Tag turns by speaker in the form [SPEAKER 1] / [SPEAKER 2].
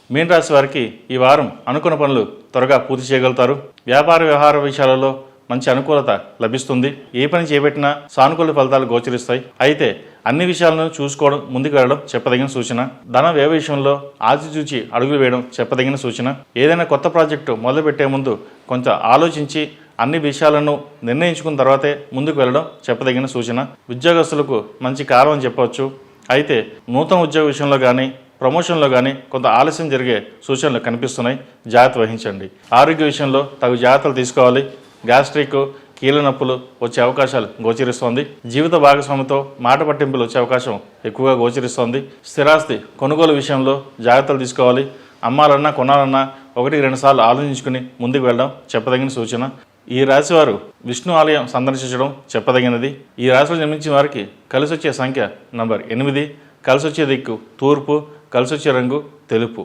[SPEAKER 1] మీన రాశి వారికి ఈ వారం అనుకున్న పనులు త్వరగా పూర్తి చేయగలుగుతారు. వ్యాపార వ్యవహార విషయాలలో మంచి అనుకూలత లభిస్తుంది. ఏ పని చేపట్టినా సానుకూల ఫలితాలు గోచరిస్తాయి. అయితే అన్ని విషయాలను చూసుకోవడం, ముందుకు వెళ్ళడం చెప్పదగిన సూచన. ధన వ్యయ విషయంలో ఆచితూచి అడుగులు వేయడం చెప్పదగిన సూచన. ఏదైనా కొత్త ప్రాజెక్టు మొదలుపెట్టే ముందు కొంత ఆలోచించి అన్ని విషయాలను నిర్ణయించుకున్న తర్వాతే ముందుకు వెళ్ళడం చెప్పదగిన సూచన. ఉద్యోగస్తులకు మంచి కాలం అని చెప్పవచ్చు. అయితే నూతన ఉద్యోగ విషయంలో కానీ ప్రమోషన్లో కానీ కొంత ఆలస్యం జరిగే సూచనలు కనిపిస్తున్నాయి. జాగ్రత్త వహించండి. ఆరోగ్య విషయంలో తగు జాగ్రత్తలు తీసుకోవాలి. గ్యాస్ట్రిక్, కీళ్ళ నొప్పులు వచ్చే అవకాశాలు గోచరిస్తోంది. జీవిత భాగస్వామితో మాట పట్టింపులు వచ్చే అవకాశం ఎక్కువగా గోచరిస్తోంది. స్థిరాస్తి కొనుగోలు విషయంలో జాగ్రత్తలు తీసుకోవాలి. అమ్మాలన్నా కొనాలన్నా 1-2 సార్లు ఆలోచించుకుని ముందుకు వెళ్ళడం చెప్పదగిన సూచన. ఈ రాశి వారు విష్ణు ఆలయం సందర్శించడం చెప్పదగినది. ఈ రాశిలో జన్మించిన వారికి కలిసి వచ్చే సంఖ్య నంబర్ 8, కలిసి వచ్చే దిక్కు తూర్పు, కలిసి వచ్చే రంగు తెలుపు.